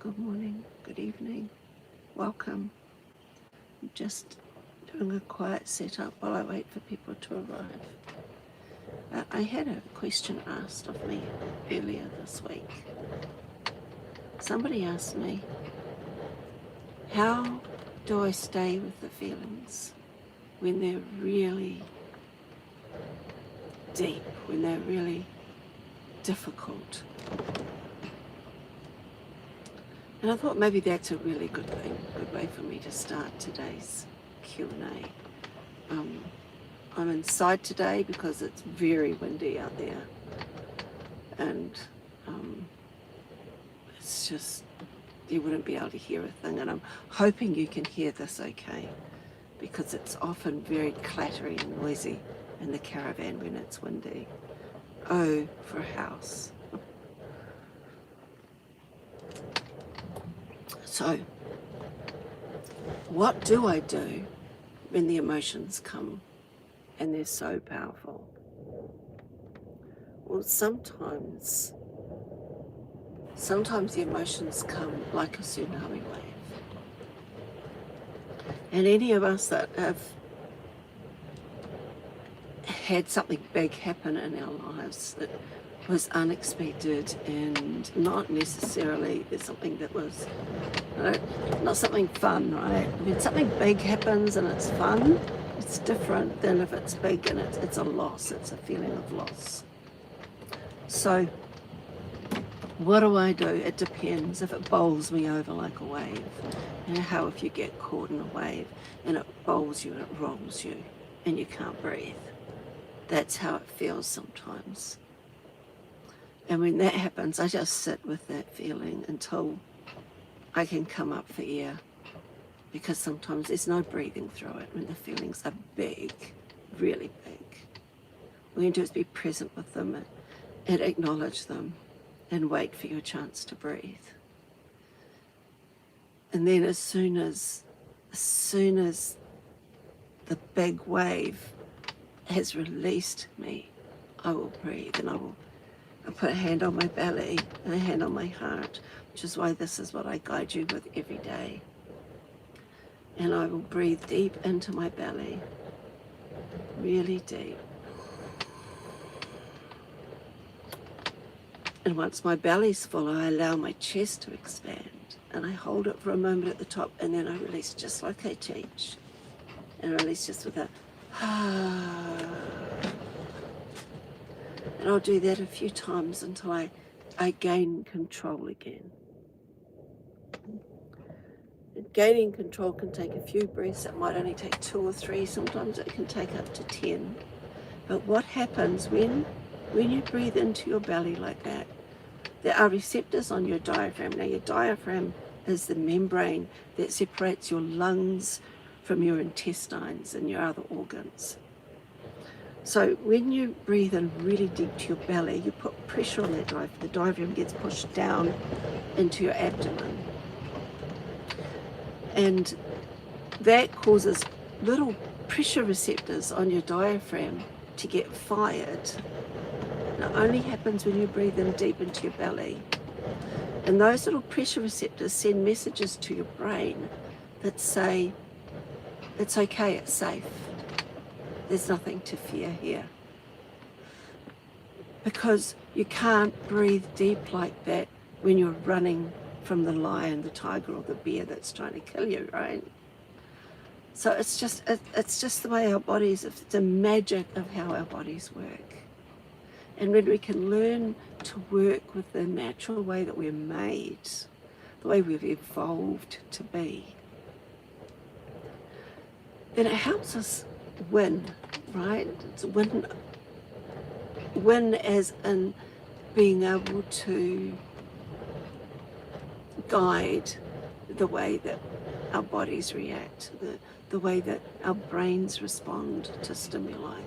Good morning, good evening, welcome. I'm just doing a quiet setup while I wait for people to arrive. I had a question asked of me earlier this week. Somebody asked me, how do I stay with the feelings when they're really deep, when they're really difficult? And I thought maybe that's a really good thing, good way for me to start today's Q&A. I'm inside today because it's very windy out there, and it's just, you wouldn't be able to hear a thing, and I'm hoping you can hear this okay, because it's often very clattery and noisy in the caravan when it's windy. Oh, for a house. So, what do I do when the emotions come and they're so powerful? Well, sometimes the emotions come like a tsunami wave. And any of us that have had something big happen in our lives that was unexpected and not necessarily something that was, not something fun, right? When something big happens and it's fun, it's different than if it's big and it's a loss, it's a feeling of loss. So what do I do? It depends. If it bowls me over like a wave, you know how if you get caught in a wave and it bowls you and it rolls you and you can't breathe. That's how it feels sometimes. And when that happens, I just sit with that feeling until I can come up for air, because sometimes there's no breathing through it when the feelings are big, really big. All you can do is be present with them and acknowledge them and wait for your chance to breathe. And then as soon as the big wave has released me, I will breathe, and I'll put a hand on my belly and a hand on my heart, which is why this is what I guide you with every day. And I will breathe deep into my belly, really deep. And once my belly's full, I allow my chest to expand, and I hold it for a moment at the top, and then I release just like I teach. And I release just with a and I'll do that a few times until I gain control again. And gaining control can take a few breaths. It might only take 2 or 3. Sometimes it can take up to 10. But what happens when you breathe into your belly like that, there are receptors on your diaphragm. Now, your diaphragm is the membrane that separates your lungs from your intestines and your other organs. So when you breathe in really deep to your belly, you put pressure on that diaphragm. The diaphragm gets pushed down into your abdomen. And that causes little pressure receptors on your diaphragm to get fired. And it only happens when you breathe in deep into your belly. And those little pressure receptors send messages to your brain that say, it's okay, it's safe. There's nothing to fear here. Because you can't breathe deep like that when you're running from the lion, the tiger, or the bear that's trying to kill you, right? So it's just the way our bodies, it's the magic of how our bodies work. And when we can learn to work with the natural way that we're made, the way we've evolved to be, then it helps us win, right? It's win as in being able to guide the way that our bodies react, the way that our brains respond to stimuli.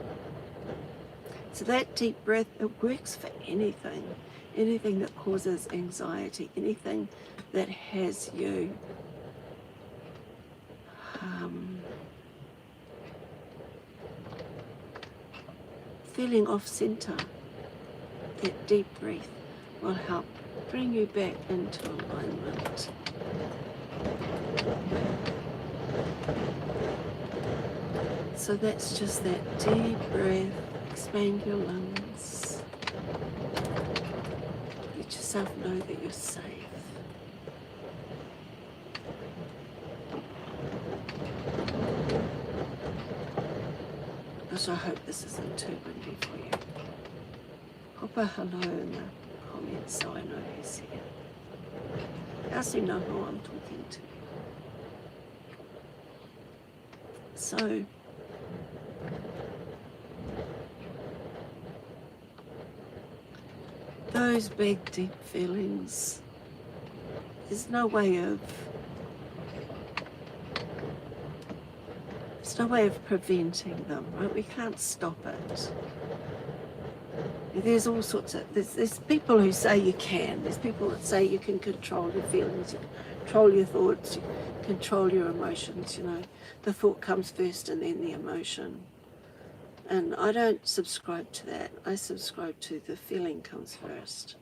So that deep breath, it works for anything that causes anxiety, anything that has you feeling off center. That deep breath will help bring you back into alignment. So that's just that deep breath. Expand your lungs. Let yourself know that you're safe. Gosh, I hope this isn't too windy for you. Pop a hello in the comments so I know who's here. I also know who I'm talking to. So, those big, deep feelings, there's no way of preventing them, right? We can't stop it. There's all sorts of, there's people who say you can. There's people that say you can control your feelings, you can control your thoughts, you can control your emotions, you know. The thought comes first and then the emotion. And I don't subscribe to that. I subscribe to the feeling comes first.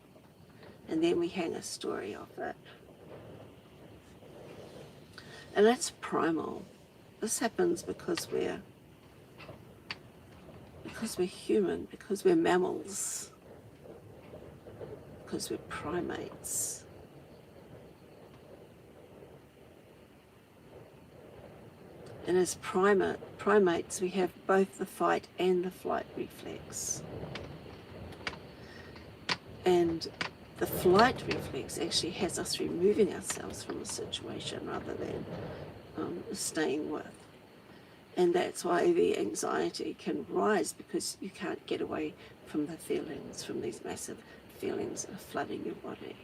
And then we hang a story off it. And that's primal. This happens because we're human, because we're mammals, because we're primates. And as primates, we have both the fight and the flight reflex. And the flight reflex actually has us removing ourselves from a situation rather than staying with. And that's why the anxiety can rise, because you can't get away from the feelings, from these massive feelings that are flooding your body.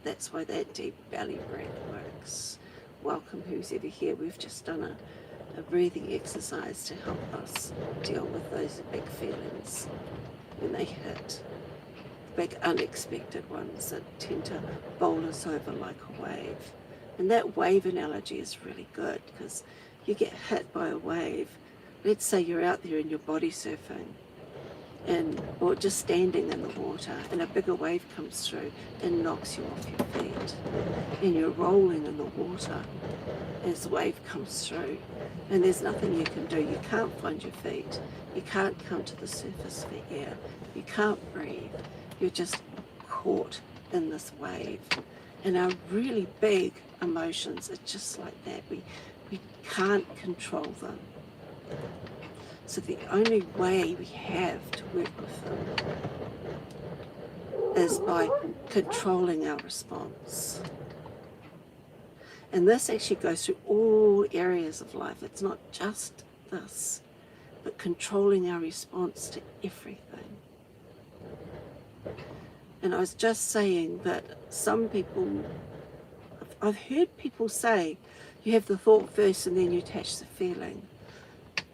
That's why that deep belly breath works. Welcome who's ever here. We've just done a breathing exercise to help us deal with those big feelings when they hit. Big unexpected ones that tend to bowl us over like a wave. And that wave analogy is really good, because you get hit by a wave. Let's say you're out there and you're body surfing, or just standing in the water, and a bigger wave comes through and knocks you off your feet. And you're rolling in the water as the wave comes through, and there's nothing you can do. You can't find your feet. You can't come to the surface for air. You can't breathe. You're just caught in this wave. And our really big emotions are just like that. We can't control them. So the only way we have to work with them is by controlling our response. And this actually goes through all areas of life. It's not just this, but controlling our response to everything. And I was just saying that some people, I've heard people say, you have the thought first and then you attach the feeling.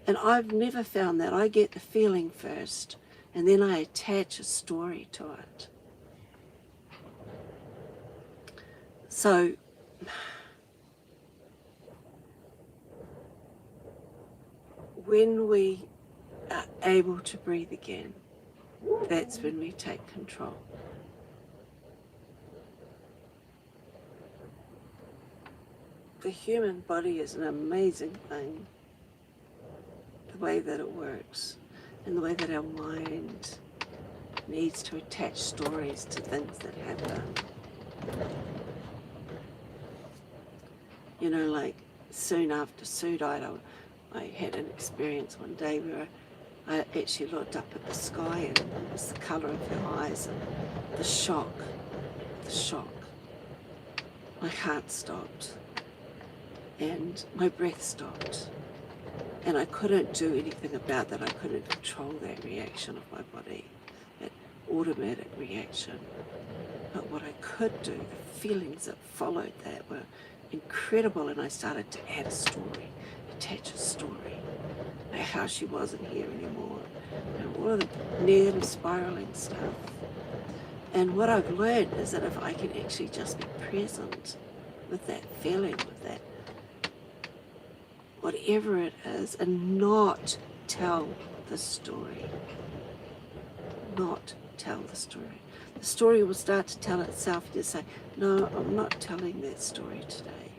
And I've never found that. I get the feeling first and then I attach a story to it. So when we are able to breathe again, that's when we take control. The human body is an amazing thing, the way that it works, and the way that our mind needs to attach stories to things that happen. You know, like soon after Sue died, I had an experience one day where I actually looked up at the sky, and it was the colour of her eyes, and the shock. My heart stopped. And my breath stopped. And I couldn't do anything about that. I couldn't control that reaction of my body, that automatic reaction. But what I could do, the feelings that followed that were incredible, and I started to add a story, attach a story about how she wasn't here anymore, and all of the negative spiraling stuff. And what I've learned is that if I can actually just be present with that feeling, with that whatever it is, and not tell the story. Not tell the story. The story will start to tell itself. You say, no, I'm not telling that story today.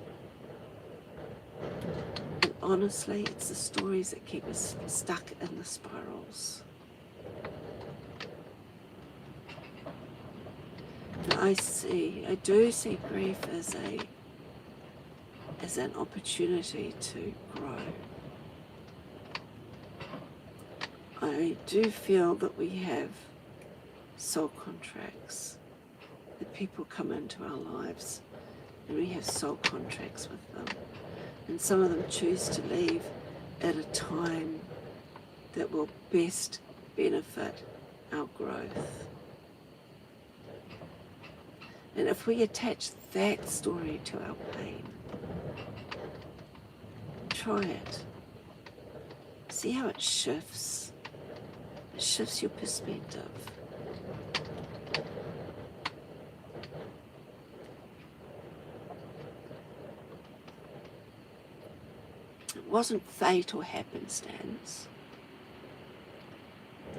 And honestly, it's the stories that keep us stuck in the spirals. And I do see grief as an opportunity to grow. I do feel that we have soul contracts, that people come into our lives and we have soul contracts with them. And some of them choose to leave at a time that will best benefit our growth. And if we attach that story to our pain, try it. See how it shifts. It shifts your perspective. It wasn't fate or happenstance.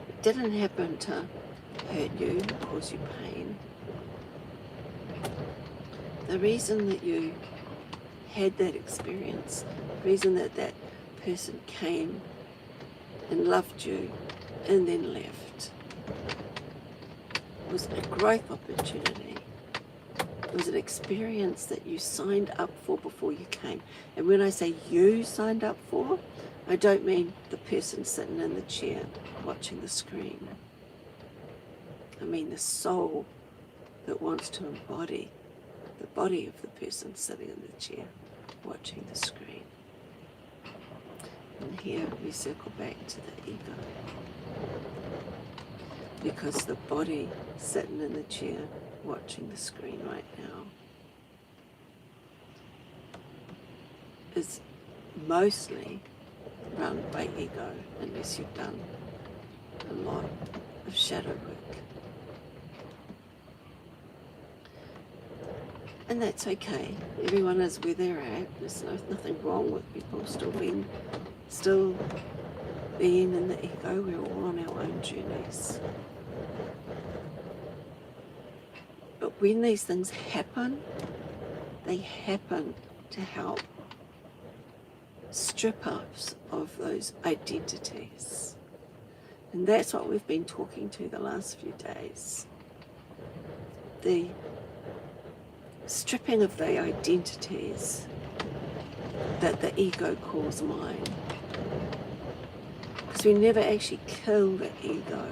It didn't happen to hurt you, cause you pain. The reason that you had that experience, the reason that that person came and loved you and then left, was a growth opportunity. It was an experience that you signed up for before you came. And when I say you signed up for, I don't mean the person sitting in the chair watching the screen. I mean the soul that wants to embody the body of the person sitting in the chair watching the screen. And here we circle back to the ego. Because the body sitting in the chair watching the screen right now is mostly run by ego, unless you've done a lot of shadow work. And that's okay. Everyone is where they're at. There's nothing wrong with people still being in the ego. We're all on our own journeys. But when these things happen, they happen to help strip us of those identities. And that's what we've been talking to the last few days. The stripping of the identities that the ego calls mine. Because we never actually kill the ego.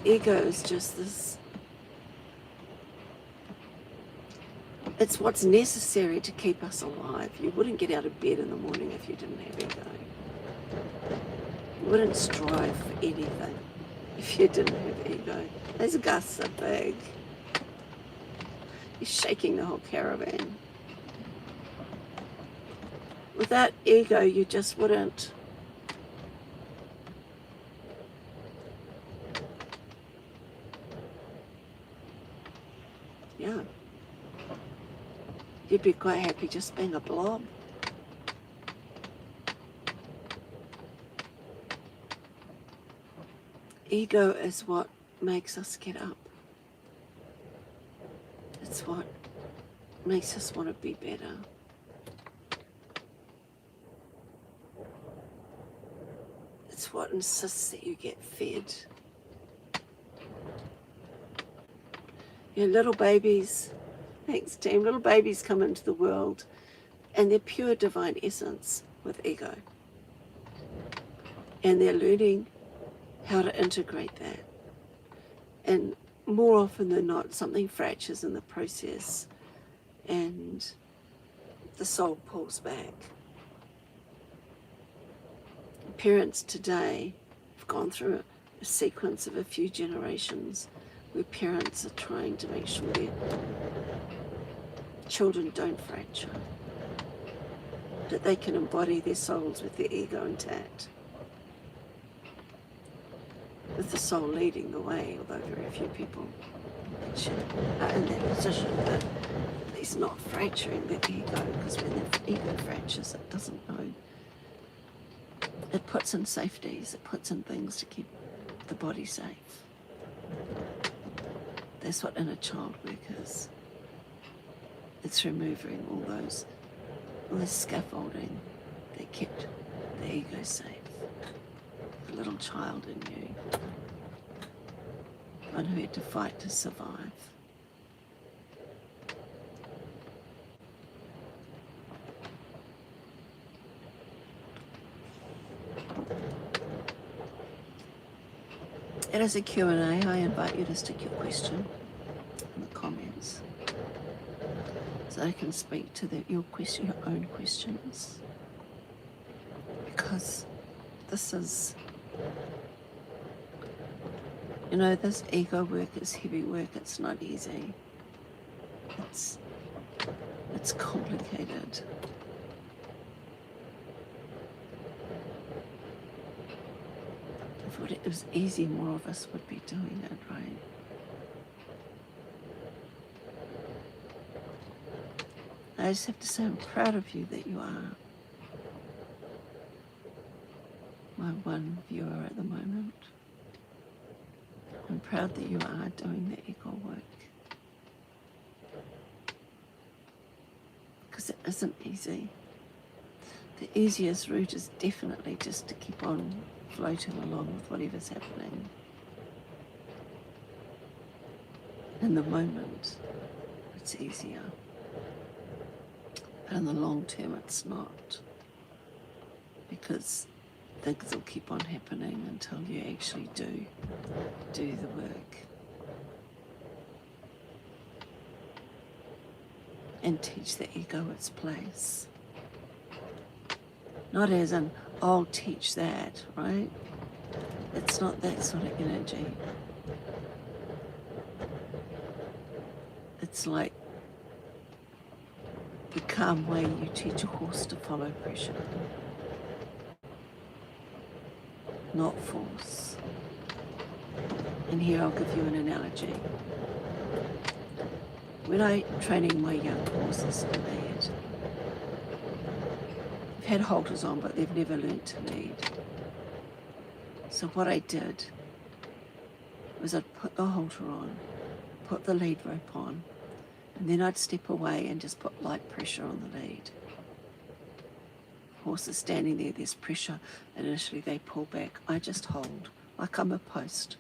The ego is just this, it's what's necessary to keep us alive. You wouldn't get out of bed in the morning if you didn't have ego. You wouldn't strive for anything if you didn't have ego. Those gusts are big. You're shaking the whole caravan. Without ego, you just wouldn't. Yeah. You'd be quite happy just being a blob. Ego is what makes us get up. It's what makes us want to be better. It's what insists that you get fed. You know, little babies, thanks team, little babies come into the world and they're pure divine essence with ego. And they're learning how to integrate that. And more often than not, something fractures in the process and the soul pulls back. Parents today have gone through a sequence of a few generations where parents are trying to make sure their children don't fracture, that they can embody their souls with their ego intact, with the soul leading the way, although very few people are in that position, but at least not fracturing their ego, because when the ego fractures, it doesn't know. It puts in safeties, it puts in things to keep the body safe. That's what inner child work is. It's removing all this scaffolding that kept the ego safe. The little child in you, one who had to fight to survive. It is a Q&A. I invite you to stick your question in the comments so I can speak to your own questions, because this is, this ego work is heavy work. It's not easy. It's complicated. If it was easy, more of us would be doing it, right? I just have to say I'm proud of you that you are my one viewer at the moment. I'm proud that you are doing the ego work, because it isn't easy. The easiest route is definitely just to keep on floating along with whatever's happening in the moment. It's easier, but in the long term it's not, because things will keep on happening until you actually do the work and teach the ego its place. Not as in, I'll teach that, right? It's not that sort of energy. It's like the calm way you teach a horse to follow pressure, not force. And here I'll give you an analogy. When I'm training my young horses to lead, they've had halters on, but they've never learnt to lead. So what I did was I'd put the halter on, put the lead rope on, and then I'd step away and just put light pressure on the lead. Horse is standing there, there's pressure. Initially they pull back. I just hold, like I'm a post,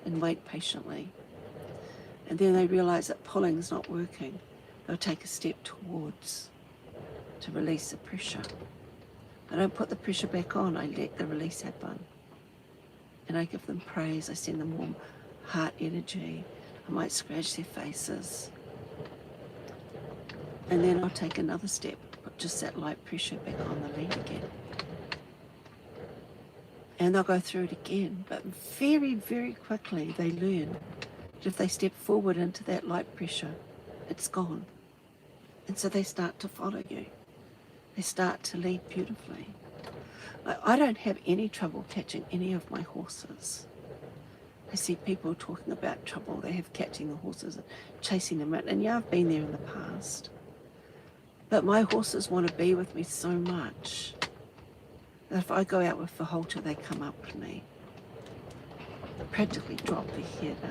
and wait patiently. And then they realise that pulling's not working. They'll take a step towards to release the pressure. I don't put the pressure back on, I let the release happen. And I give them praise, I send them warm heart energy. I might scratch their faces. And then I'll take another step, put just that light pressure back on the lead again. And they'll go through it again, but very, very quickly they learn that if they step forward into that light pressure, it's gone. And so they start to follow you. They start to lead beautifully. I don't have any trouble catching any of my horses. I see people talking about trouble they have catching the horses and chasing them around. And yeah, I've been there in the past. But my horses want to be with me so much that if I go out with the halter, they come up to me. Practically drop their head in.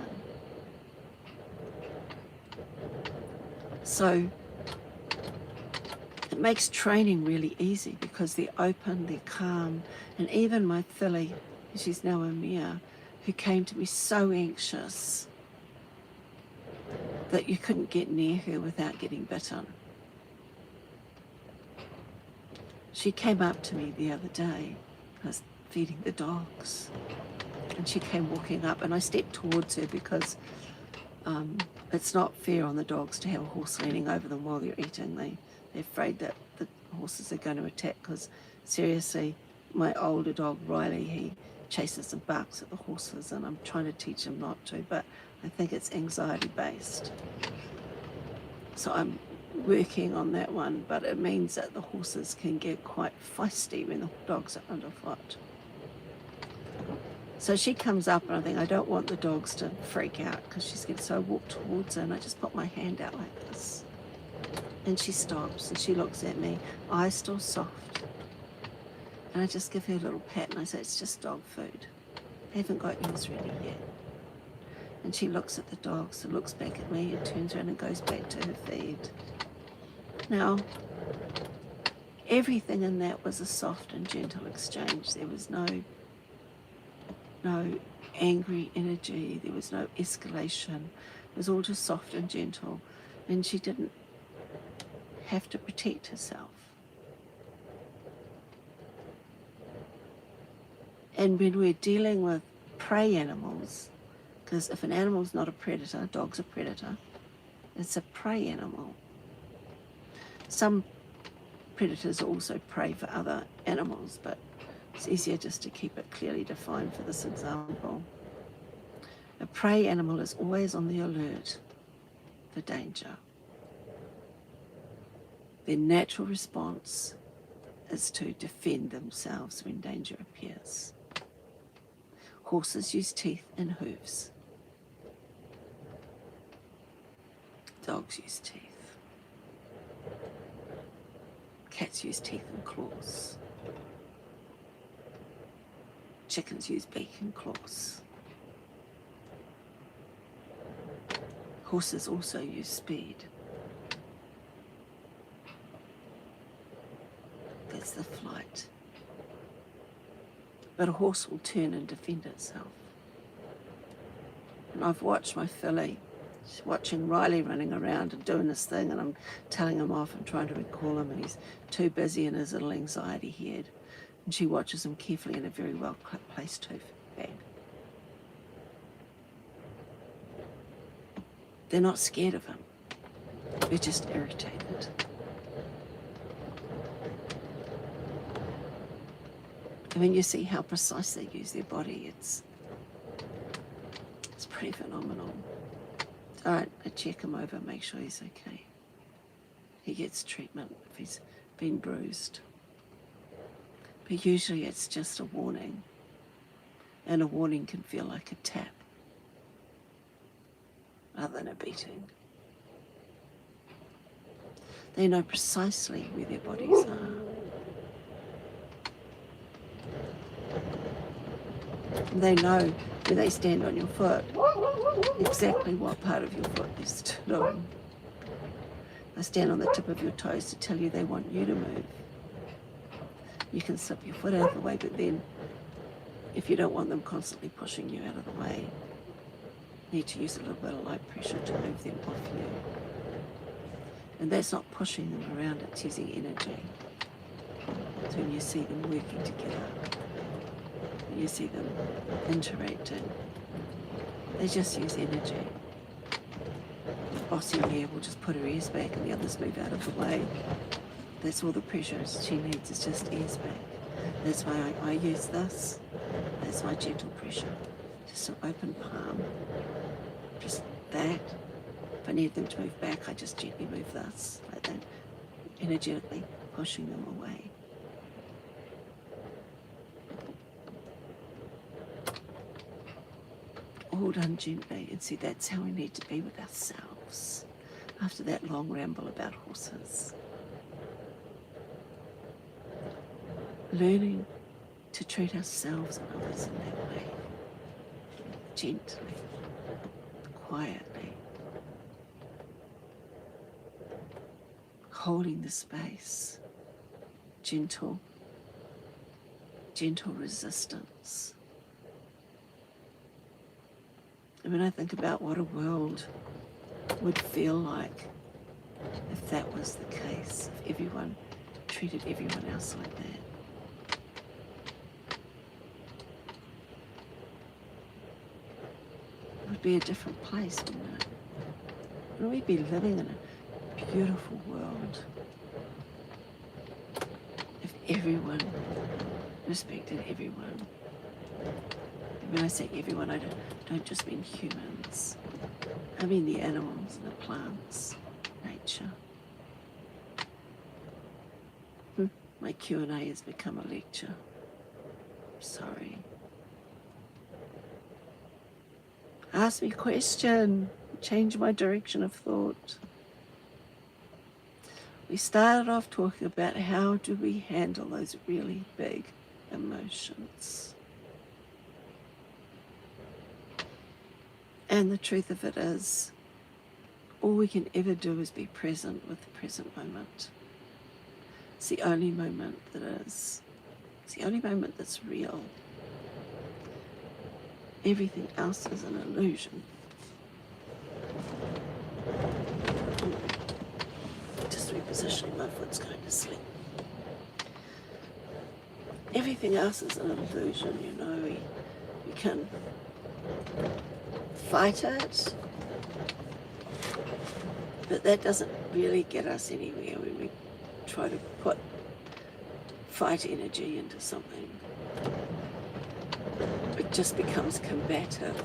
So it makes training really easy because they're open, they're calm, and even my filly, she's now a mare, who came to me so anxious that you couldn't get near her without getting bitten. She came up to me the other day. I was feeding the dogs, and she came walking up, and I stepped towards her because it's not fair on the dogs to have a horse leaning over them while they're eating. They're afraid that the horses are going to attack, because seriously, my older dog, Riley, he chases and barks at the horses, and I'm trying to teach him not to, but I think it's anxiety based. So I'm working on that one, but it means that the horses can get quite feisty when the dogs are underfoot. So she comes up, and I think I don't want the dogs to freak out, because she's getting so I walk towards her, and I just put my hand out like this. And she stops, and she looks at me, eyes still soft. And I just give her a little pat, and I say, it's just dog food. They haven't got yours ready yet. And she looks at the dog, so looks back at me and turns around and goes back to her feed. Now, everything in that was a soft and gentle exchange. There was no angry energy. There was no escalation. It was all just soft and gentle. And she didn't have to protect herself. And when we're dealing with prey animals, because if an animal's not a predator, a dog's a predator, it's a prey animal. Some predators also prey for other animals, but it's easier just to keep it clearly defined for this example. A prey animal is always on the alert for danger. Their natural response is to defend themselves when danger appears. Horses use teeth and hooves. Dogs use teeth. Cats use teeth and claws. Chickens use beak and claws. Horses also use speed. That's the flight. But a horse will turn and defend itself. And I've watched my filly, watching Riley running around and doing this thing, and I'm telling him off and trying to recall him, and he's too busy in his little anxiety head. And she watches him carefully in a very well placed hoof back. They're not scared of him. They're just irritated. And when you see how precise they use their body, it's pretty phenomenal. All right, I check him over, make sure he's okay. He gets treatment if he's been bruised. But usually it's just a warning. And a warning can feel like a tap rather than a beating. They know precisely where their bodies are. And they know when they stand on your foot exactly what part of your foot they're stood on. They stand on the tip of your toes to tell you they want you to move. You can slip your foot out of the way, but then if you don't want them constantly pushing you out of the way, you need to use a little bit of light pressure to move them off you. And that's not pushing them around, it's using energy. So when you see them working together, when you see them interacting, they just use energy. The bossy mare will just put her ears back and the others move out of the way. That's all the pressure she needs, is just ears back. That's why I use this. That's my gentle pressure. Just an open palm. Just that. If I need them to move back, I just gently move this, like that, energetically pushing them away. All done gently, and see, that's how we need to be with ourselves after that long ramble about horses. Learning to treat ourselves and others in that way, gently, quietly, holding the space, gentle resistance. And when I think about what a world would feel like if that was the case, if everyone treated everyone else like that. It would be a different place, wouldn't it? Wouldn't we be living in a beautiful world if everyone respected everyone? When I say everyone, I don't just mean humans. I mean the animals and the plants, nature. My Q&A has become a lecture. Sorry. Ask me a question. Change my direction of thought. We started off talking about how do we handle those really big emotions. And the truth of it is, all we can ever do is be present with the present moment. It's the only moment that is. It's the only moment that's real. Everything else is an illusion. Just repositioning, my foot's going to sleep. Everything else is an illusion, you know. We can fight it, but that doesn't really get us anywhere when we try to put fight energy into something. It just becomes combative.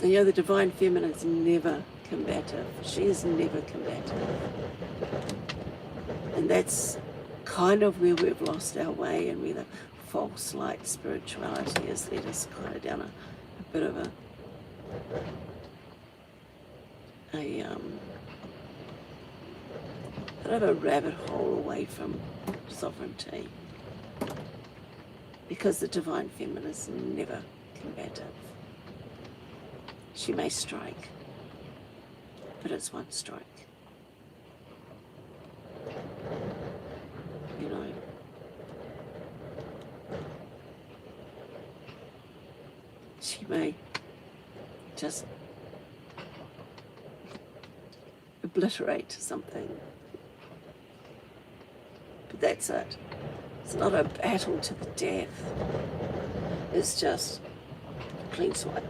And you know, the divine feminine is never combative. She is never combative. And that's kind of where we've lost our way, and where the false light spirituality has led us kind of down a bit of a rabbit hole away from sovereignty, because the divine feminine is never combative. She may strike, but it's one strike. You know, she may just obliterate something, but that's it. It's not a battle to the death. It's just a clean swipe.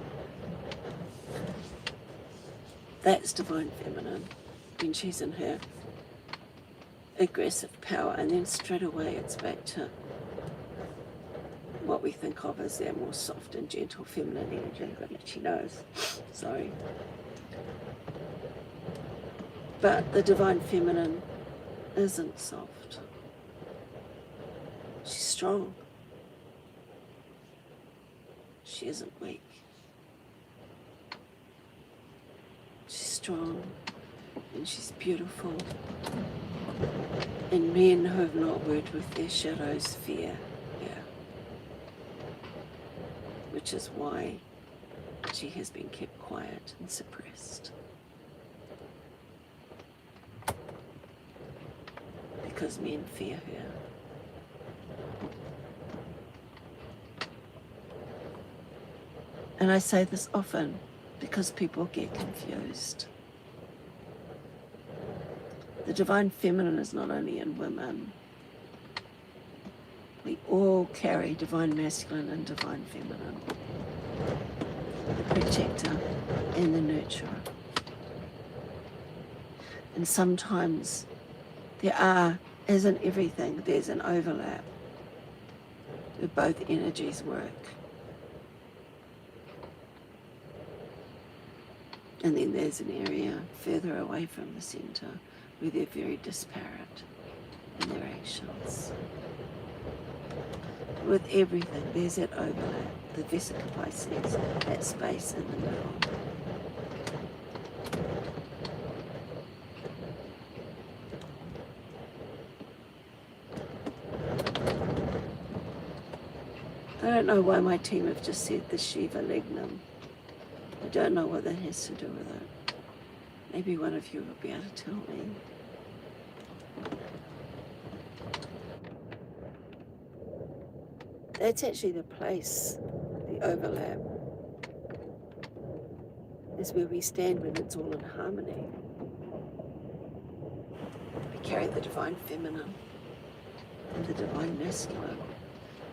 That's divine feminine when she's in her aggressive power, and then straight away it's back to what we think of as their more soft and gentle feminine energy. She knows. Sorry. But the divine feminine isn't soft. She's strong. She isn't weak. She's strong and she's beautiful. And men who have not worked with their shadows fear her. Which is why she has been kept quiet and suppressed. Because men fear her. And I say this often because people get confused. The divine feminine is not only in women. We all carry divine masculine and divine feminine. The protector and the nurturer. And sometimes there are, as in everything, there's an overlap where both energies work. And then there's an area further away from the centre where they're very disparate in their actions. With everything, there's that overlap, the Vesica Pisces, that space in the middle. I don't know why my team have just said the Shiva Lignum. I don't know what that has to do with it. Maybe one of you will be able to tell me. That's actually the place, the overlap, is where we stand when it's all in harmony. We carry the divine feminine and the divine masculine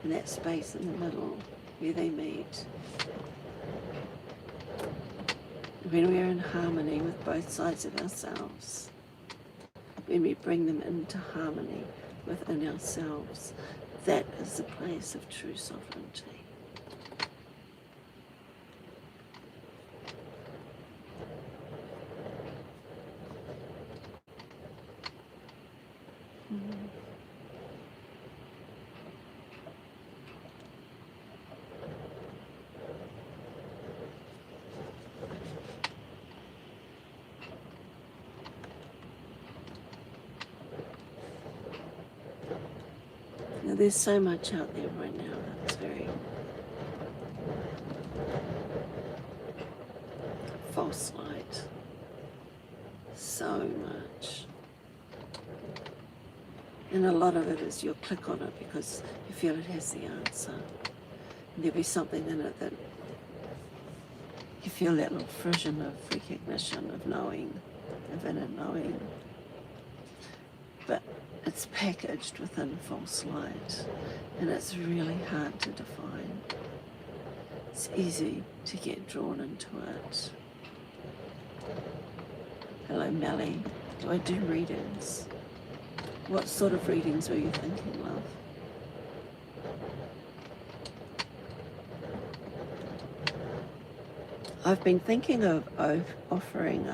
in that space in the middle where they meet. When we're in harmony with both sides of ourselves, when we bring them into harmony within ourselves, that is the place of true sovereignty. Now, there's so much out there right now that's very false light so much. And a lot of it is you'll click on it because you feel it has the answer. And there'll be something in it that you feel that little frisson of recognition, of knowing, of inner knowing. But it's packaged within false light, and it's really hard to define. It's easy to get drawn into it. Hello, Melly. Do I do readings? What sort of readings were you thinking, love? I've been thinking of offering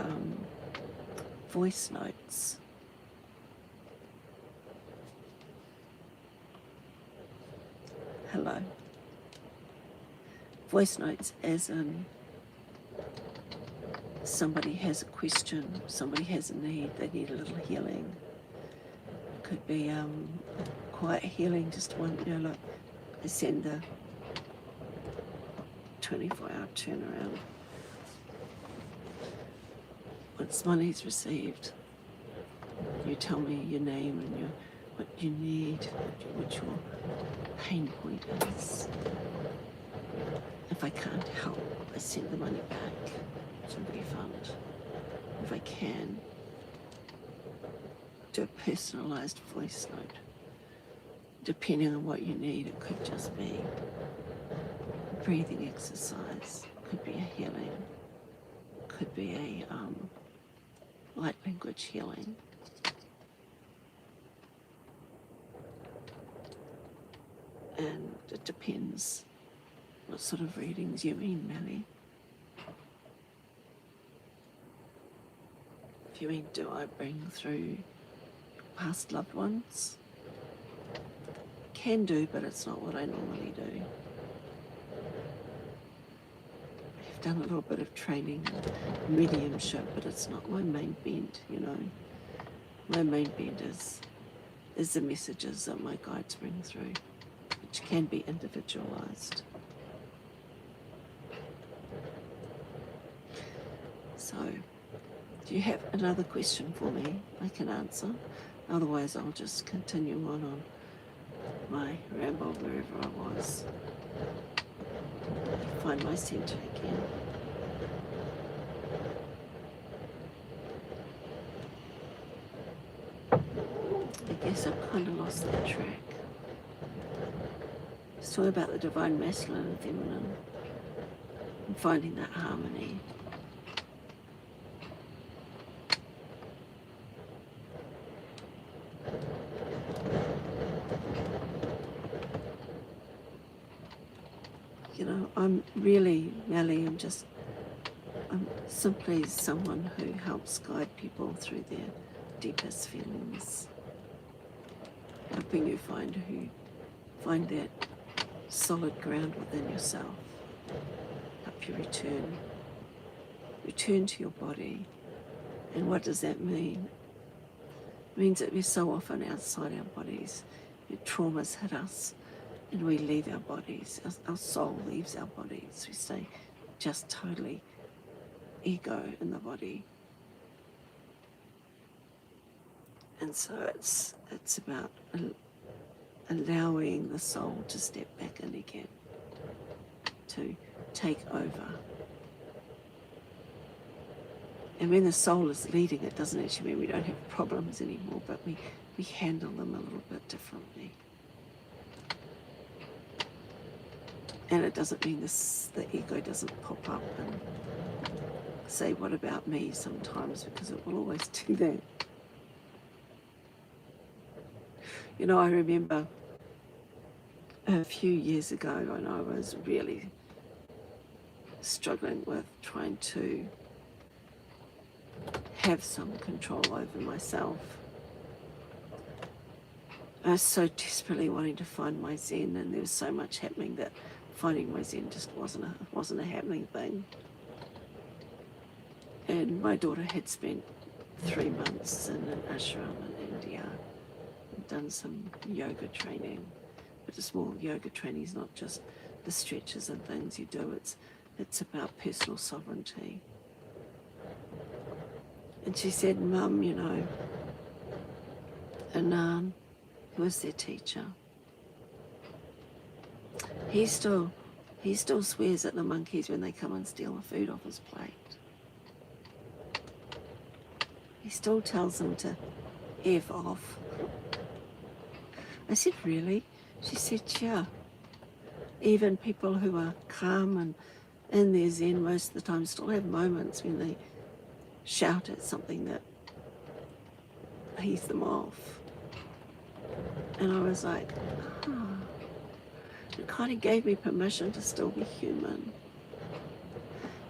voice notes. Hello. Voice notes as in somebody has a question, somebody has a need, they need a little healing. It could be quiet healing, just one, look, I send the 24-hour turnaround. Once money's received, you tell me your name and what you need, what your pain point is. If I can't help, I send the money back to refund. If I can, do a personalized voice note. Depending on what you need, it could just be a breathing exercise, could be a healing, could be a light language healing. And it depends what sort of readings you mean, Melly. If you mean, do I bring through past loved ones? Can do, but it's not what I normally do. I've done a little bit of training in mediumship, but it's not my main bent, My main bent is the messages that my guides bring through, which can be individualized. So, do you have another question for me I can answer? Otherwise, I'll just continue on my ramble wherever I was. Find my center again. I guess I've kind of lost that track. It's talking about the divine masculine and feminine and finding that harmony. I'm really, Melly, I'm simply someone who helps guide people through their deepest feelings. Helping you find that solid ground within yourself. Help you return to your body. And what does that mean? It means that we're so often outside our bodies. Traumas hit us. And we leave our bodies, our soul leaves our bodies. We stay just totally ego in the body. And so it's about allowing the soul to step back in again, to take over. And when the soul is leading, it doesn't actually mean we don't have problems anymore, but we handle them a little bit differently. And it doesn't mean the ego doesn't pop up and say, what about me sometimes, because it will always do that. I remember a few years ago when I was really struggling with trying to have some control over myself. I was so desperately wanting to find my Zen, and there was so much happening that finding my Zen just wasn't a happening thing. And my daughter had spent 3 months in an ashram in India and done some yoga training. But the small yoga training is not just the stretches and things you do, it's about personal sovereignty. And she said, Mum, you know, Anan, who was their teacher, he still swears at the monkeys when they come and steal the food off his plate. He still tells them to F off. I said, really? She said, yeah. Even people who are calm and in their zen most of the time still have moments when they shout at something that he's them off. And I was like, oh. It kind of gave me permission to still be human.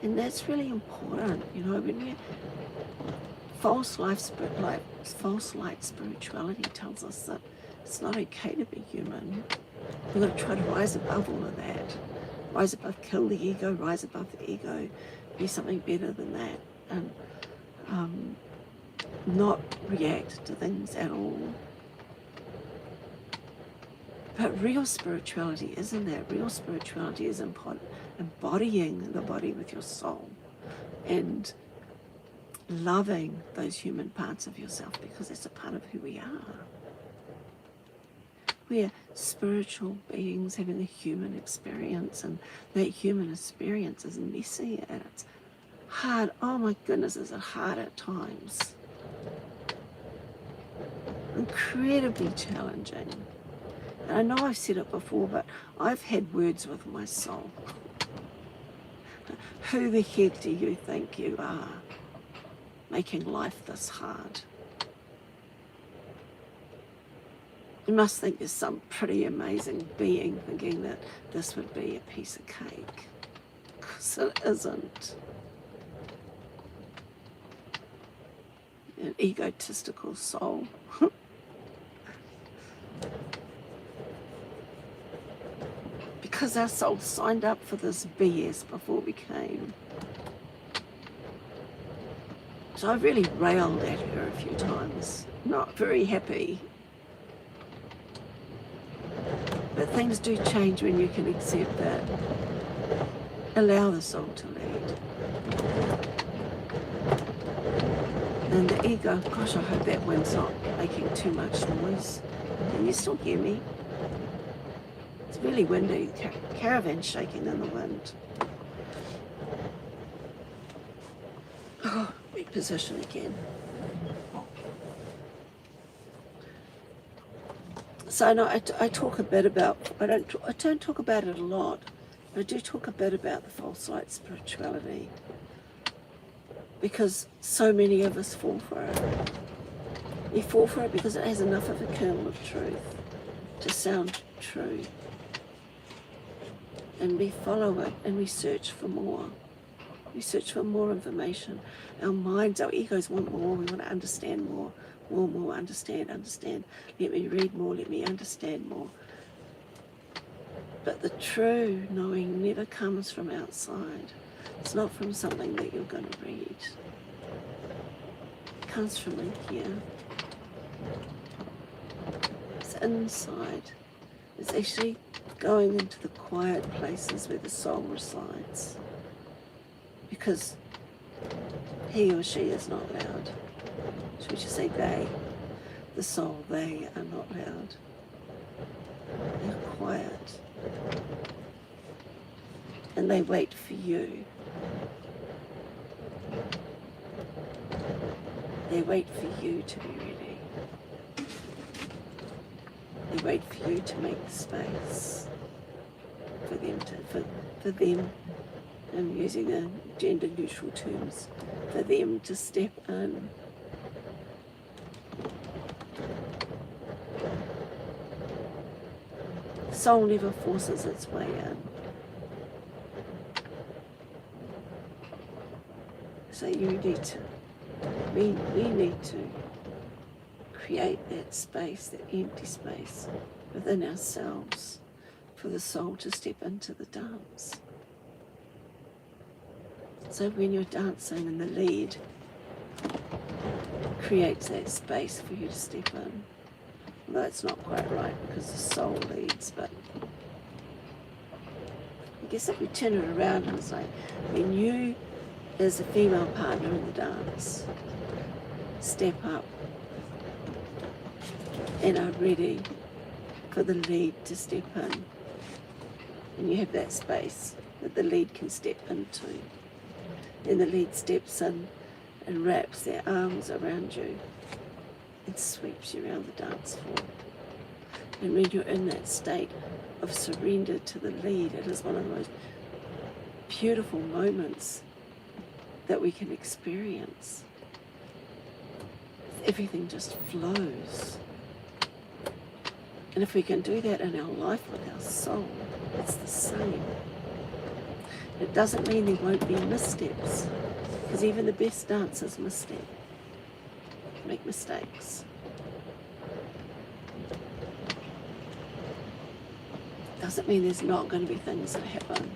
And that's really important, you know, when you false light spirituality tells us that it's not okay to be human. We've got to try to rise above all of that. Rise above, kill the ego, rise above the ego, be something better than that. And not react to things at all. But real spirituality isn't that. Real spirituality is embodying the body with your soul and loving those human parts of yourself, because it's a part of who we are. We're spiritual beings having a human experience, and that human experience is messy and it's hard. Oh my goodness, is it hard at times? Incredibly challenging. And I know I've said it before, but I've had words with my soul. Who the heck do you think you are, making life this hard? You must think you're some pretty amazing being thinking that this would be a piece of cake. Because it isn't. An egotistical soul. Because our soul signed up for this BS before we came. So I really railed at her a few times. Not very happy. But things do change when you can accept that. Allow the soul to lead. And the ego, gosh, I hope that wind's not making too much noise. Can you still hear me? It's really windy. Caravan's shaking in the wind. Oh, reposition again. So no, I talk a bit about, I don't talk about it a lot, but I do talk a bit about the false light spirituality, because so many of us fall for it. We fall for it because it has enough of a kernel of truth to sound true. And we follow it and we search for more. We search for more information. Our minds, our egos want more. We want to understand more. More, understand. Let me read more, let me understand more. But the true knowing never comes from outside. It's not from something that you're going to read. It comes from in here. It's inside. It's actually going into the quiet places where the soul resides. Because he or she is not loud. Should we just say they? The soul, they are not loud. They're quiet. And they wait for you. They wait for you to be ready. They wait for you to make the space for them for them, I'm using the gender neutral terms, for them to step in. Soul never forces its way in. So you need to, we need to create that space, that empty space within ourselves for the soul to step into the dance. So when you're dancing and the lead creates that space for you to step in. Although it's not quite right because the soul leads, but I guess if we turn it around and it's like when you as a female partner in the dance step up and are ready for the lead to step in. And you have that space that the lead can step into. Then the lead steps in and wraps their arms around you and sweeps you around the dance floor. And when you're in that state of surrender to the lead, it is one of the most beautiful moments that we can experience. Everything just flows. And if we can do that in our life with our soul, it's the same. It doesn't mean there won't be missteps, because even the best dancers make mistakes. Doesn't mean there's not going to be things that happen.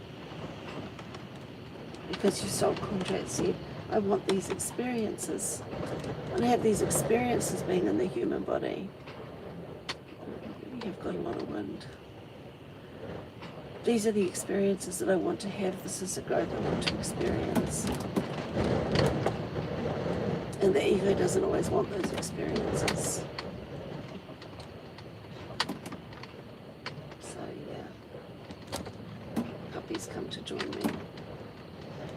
Because your soul contract said, I want these experiences. I want to have these experiences being in the human body. You've got a lot of wind. These are the experiences that I want to have. This is the growth I want to experience. And the ego doesn't always want those experiences. So yeah, puppies come to join me.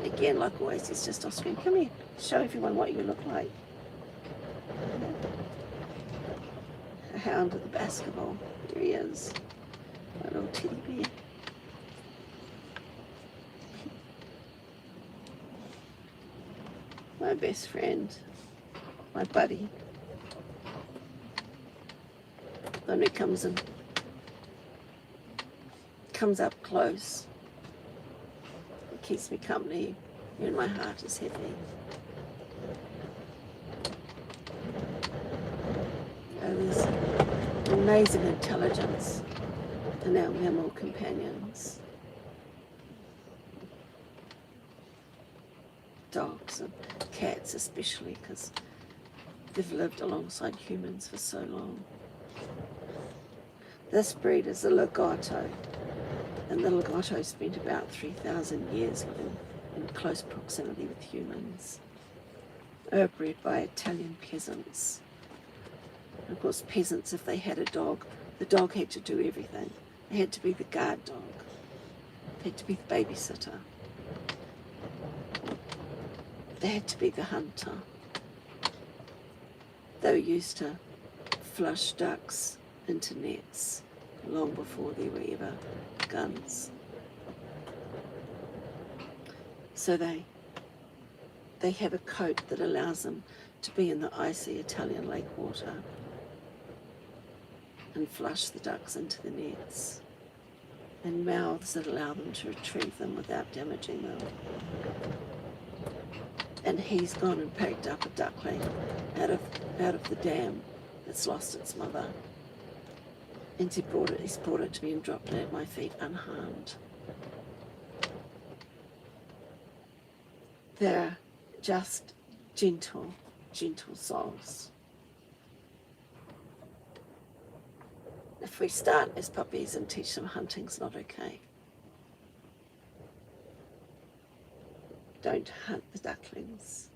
Again, like always, it's just off screen. Come here, show everyone what you look like. A hound with a basketball. There he is. My little teddy bear. My best friend. My buddy. When he comes in, comes up close. It keeps me company when my heart is heavy. There's amazing intelligence in our mammal companions. Dogs and cats especially, because they've lived alongside humans for so long. This breed is a legato, and the legato spent about 3,000 years living in close proximity with humans. They were bred by Italian peasants. And of course, peasants, if they had a dog, the dog had to do everything. They had to be the guard dog. They had to be the babysitter. They had to be the hunter. They were used to flush ducks into nets long before there were ever guns. So they have a coat that allows them to be in the icy Italian lake water and flush the ducks into the nets, and mouths that allow them to retrieve them without damaging them. And he's gone and picked up a duckling out of the dam that's lost its mother. And he's brought it to me and dropped it at my feet unharmed. They're just gentle souls. If we start as puppies and teach them hunting's not okay. Don't hunt the ducklings.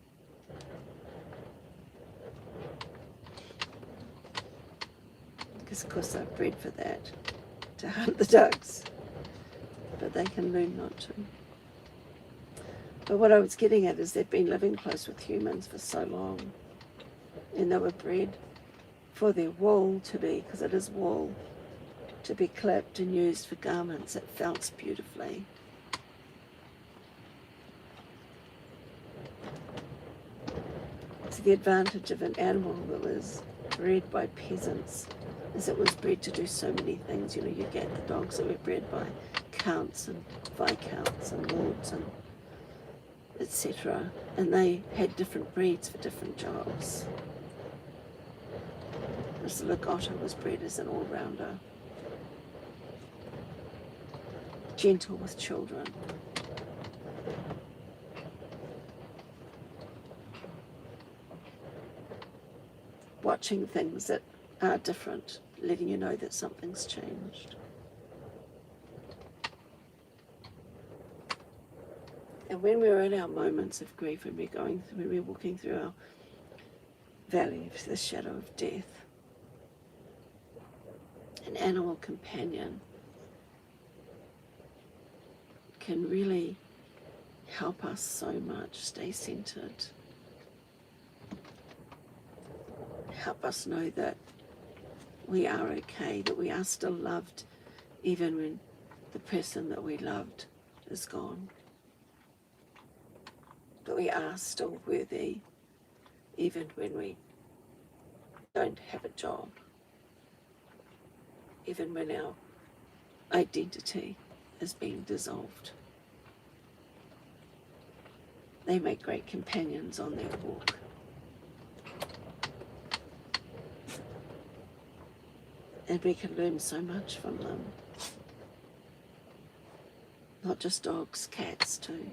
Because of course they're bred for that, to hunt the ducks. But they can learn not to. But what I was getting at is they've been living close with humans for so long. And they were bred for their wool to be, because it is wool, to be clipped and used for garments. It felts beautifully. So the advantage of an animal that was bred by peasants is it was bred to do so many things. You know, you get the dogs that were bred by counts and viscounts and lords and etc. And they had different breeds for different jobs. Whereas the legato was bred as an all-rounder. Gentle with children. Watching things that are different, letting you know that something's changed. And when we're in our moments of grief, when we're walking through valley of the shadow of death. An animal companion can really help us so much stay centered, help us know that we are okay, that we are still loved even when the person that we loved is gone, that we are still worthy even when we don't have a job, even when our identity is being dissolved. They make great companions on their walk. And we can learn so much from them. Not just dogs, cats too.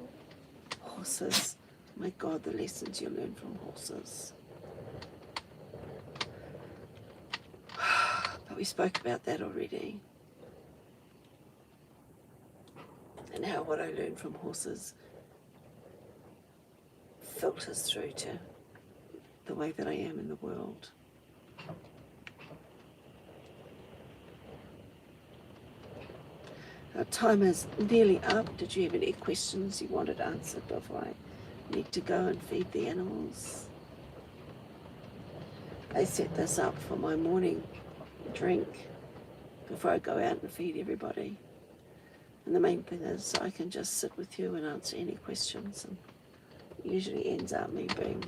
Horses. My God, the lessons you learn from horses. But we spoke about that already. And how what I learned from horses filters through to the way that I am in the world. Our time is nearly up. Did you have any questions you wanted answered before I need to go and feed the animals? I set this up for my morning drink before I go out and feed everybody. And the main thing is I can just sit with you and answer any questions. And it usually ends up me being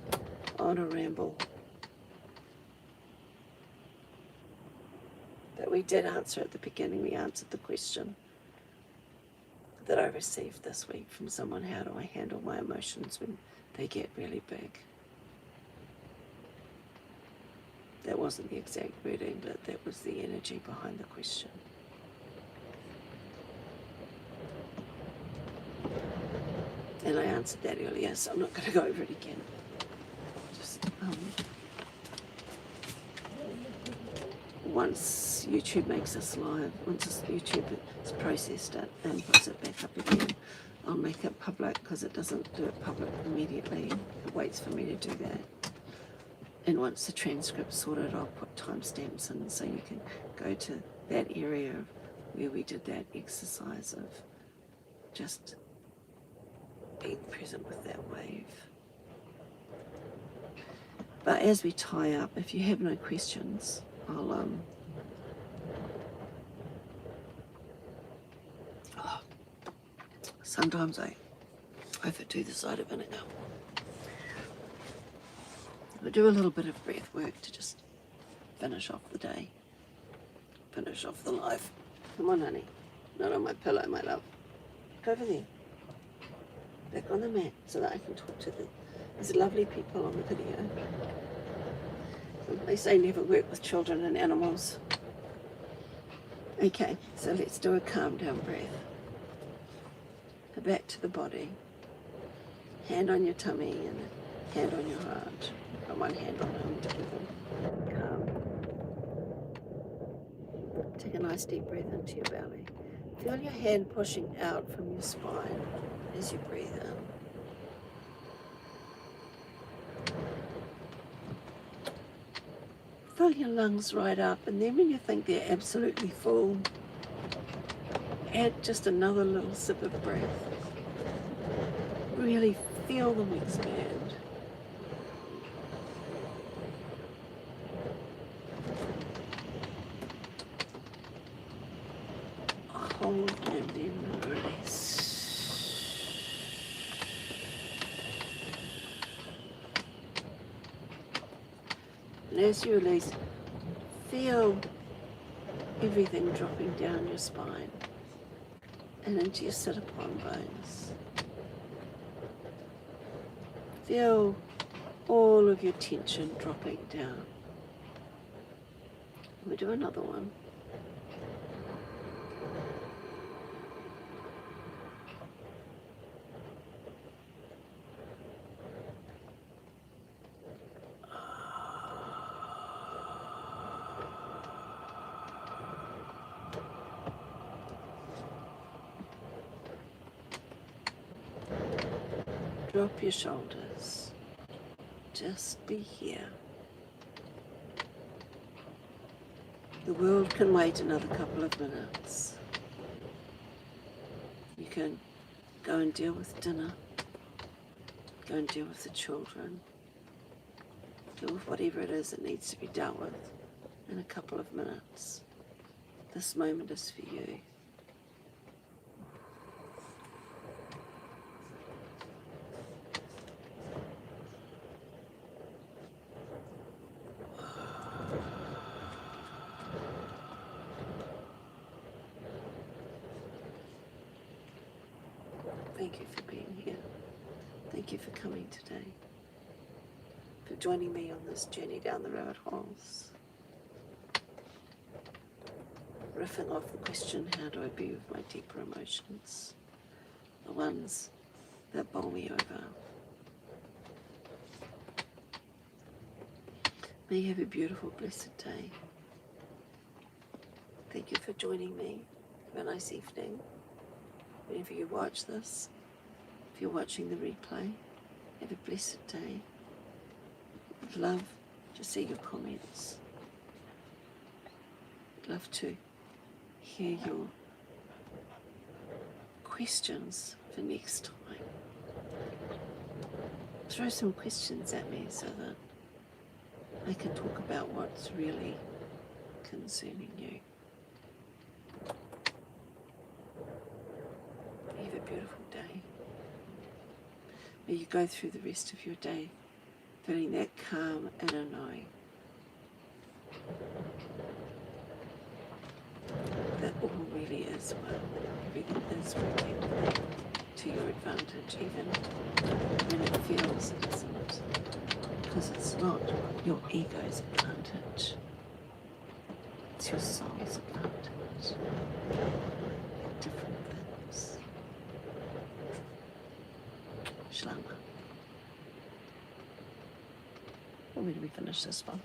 on a ramble. But we did answer at the beginning. We answered the question that I received this week from someone: how do I handle my emotions when they get really big? That wasn't the exact wording, but that was the energy behind the question. And I answered that earlier, so I'm not going to go over it again. Just once YouTube makes us live, once YouTube has processed it and puts it back up again, I'll make it public, because it doesn't do it public immediately. It waits for me to do that. And once the transcript's sorted, I'll put timestamps in so you can go to that area where we did that exercise of just being present with that wave. But as we tie up, if you have no questions, I'll sometimes I overdo the side of vinegar. I'll do a little bit of breath work to just finish off the day, finish off the life. Come on, honey. Not on my pillow, my love. Go over there. Back on the mat so that I can talk to them. There's lovely people on the video. They say never work with children and animals. Okay, so let's do a calm down breath. Back to the body. Hand on your tummy and hand on your heart. Got one hand on him together. Calm. Take a nice deep breath into your belly. Feel your hand pushing out from your spine as you breathe in. Fill your lungs right up, and then when you think they're absolutely full, add just another little sip of breath. Really feel them expand. Hold and then release. And as you release, feel everything dropping down your spine and into your sit-upon bones. Feel all of your tension dropping down. We'll do another one. Drop your shoulders. Just be here. The world can wait another couple of minutes. You can go and deal with dinner, go and deal with the children, deal with whatever it is that needs to be dealt with in a couple of minutes. This moment is for you. Thank you for being here. Thank you for coming today, for joining me on this journey down the rabbit holes, riffing off the question, how do I be with my deeper emotions, the ones that bowl me over. May you have a beautiful, blessed day. Thank you for joining me. Have a nice evening. Whenever you watch this, if you're watching the replay, have a blessed day. I'd love to see your comments. I'd love to hear your questions for next time. Throw some questions at me so that I can talk about what's really concerning you. Have a beautiful day. May you go through the rest of your day feeling that calm inner knowing that all really is well, everything is working to your advantage, even when it feels it isn't, because it's not your ego's advantage, it's your soul's advantage. Different things. Shalom. When do we finish this one?